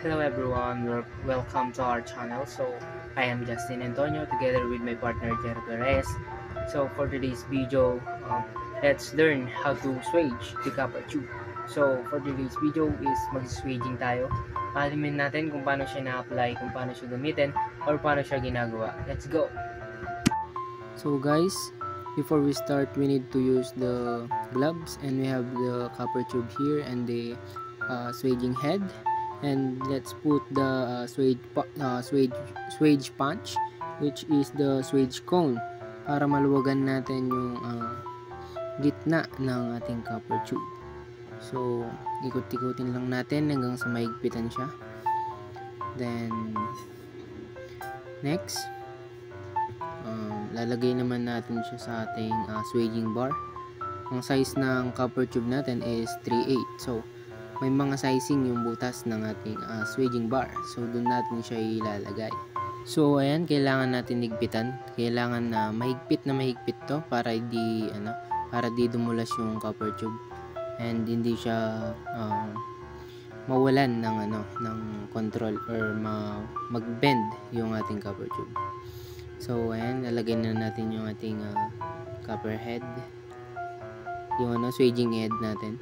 Hello everyone, welcome to our channel. I am Justin Antonio together with my partner Jericho Reyes. For today's video, let's learn how to swage the copper tube. For today's video is mag-swaging tayo. Alamin natin kung paano siya na-apply, kung paano siya gamitin, or paano siya ginagawa. Let's go! So guys, before we start, we need to use the gloves, and we have the copper tube here and the swaging head. And let's put the swage punch, which is the swage cone, para maluwagan natin yung gitna ng ating copper tube. So ikot-ikutin lang natin hanggang sa mahigpitan siya. Then next, lalagay naman natin siya sa ating swaging bar. Ang size ng copper tube natin is 3/8. So may mga sizing yung butas ng ating swaging bar. So doon natin siya ilalagay. So ayan, kailangan natin higpitan. Kailangan na mahigpit to para di dumulas yung copper tube and hindi siya mawalan ng control or mag-bend yung ating copper tube. So ayan, lalagay na natin yung ating copper head, yung swaging head natin,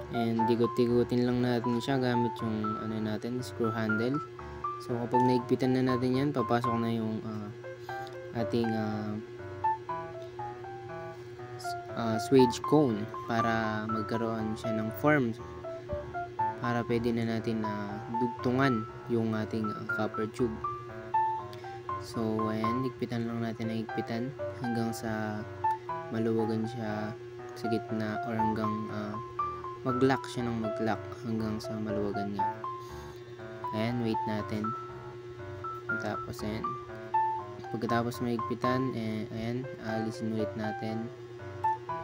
and digot-digotin lang natin siya gamit yung screw handle. So kapag naigpitan na natin yan, papasok na yung ating swage cone para magkaroon siya ng form, para pwede na natin dugtungan yung ating copper tube. So ayan, higpitan lang natin na higpitan hanggang sa maluwagan siya sa gitna, or hanggang mag-lock siya ng mag-lock hanggang sa maluwagan niya. Ayan, wait natin. Tapos ayan, pagkatapos mahigpitan, ayan, alisin ulit natin.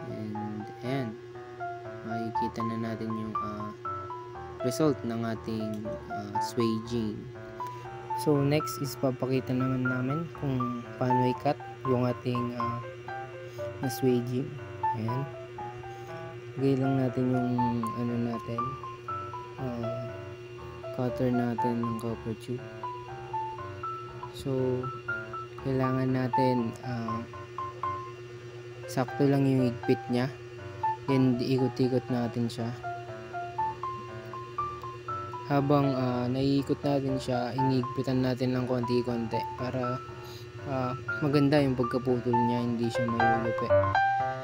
And ayan, makikita na natin yung result ng ating swaging. So next is papakita naman namin kung paano i-cut yung ating swaging. Ayan, lagay lang natin yung cutter natin ng copper tube. So kailangan natin sakto lang yung higpit nya, then ikot-ikot natin siya. Habang naiikot natin siya, inigpitan natin ng konti-konti para maganda yung pagkaputol niya, hindi siya malulupi.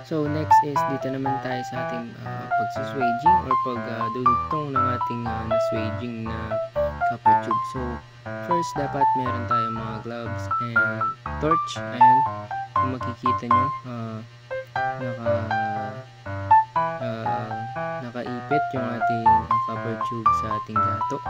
So next is dito naman tayo sa ating pagsiswaging or pagdudugtong ng ating na-swaging na copper tube. So first, dapat meron tayong mga gloves and torch. Ayan, kung makikita nyo, nakaipit yung ating copper tube sa ating gato.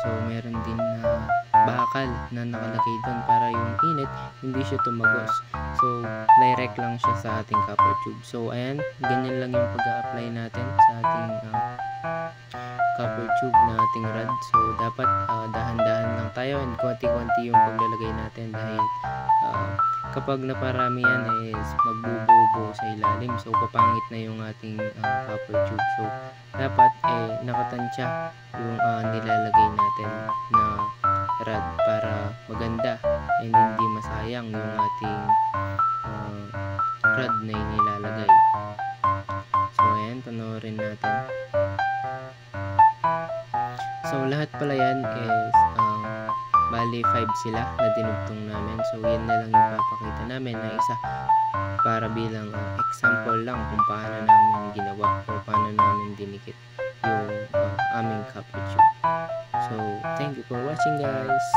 So meron din na bakal na nakalagay doon para yung init hindi siya tumagos. So direct lang siya sa ating copper tube. So ayan, ganyan lang yung pag-a-apply natin sa ating copper tube na ating rod. So dapat dahan-dahan lang tayo and konti-konti yung paglalagay natin, dahil kapag naparami yan is magbububo sa ilalim. So papangit na yung ating copper tube. So dapat nakatansya yung nilalagay natin na rod para maganda and hindi masayang yung ating rod na inilalagay. So ayan, panoorin natin. So lahat pala yan is bali 5 sila na dinugtong namin. So yan na lang yung papakita namin na isa para bilang example lang kung paano namin ginawa o paano namin dinikit yung aming copper tube. So thank you for watching, guys.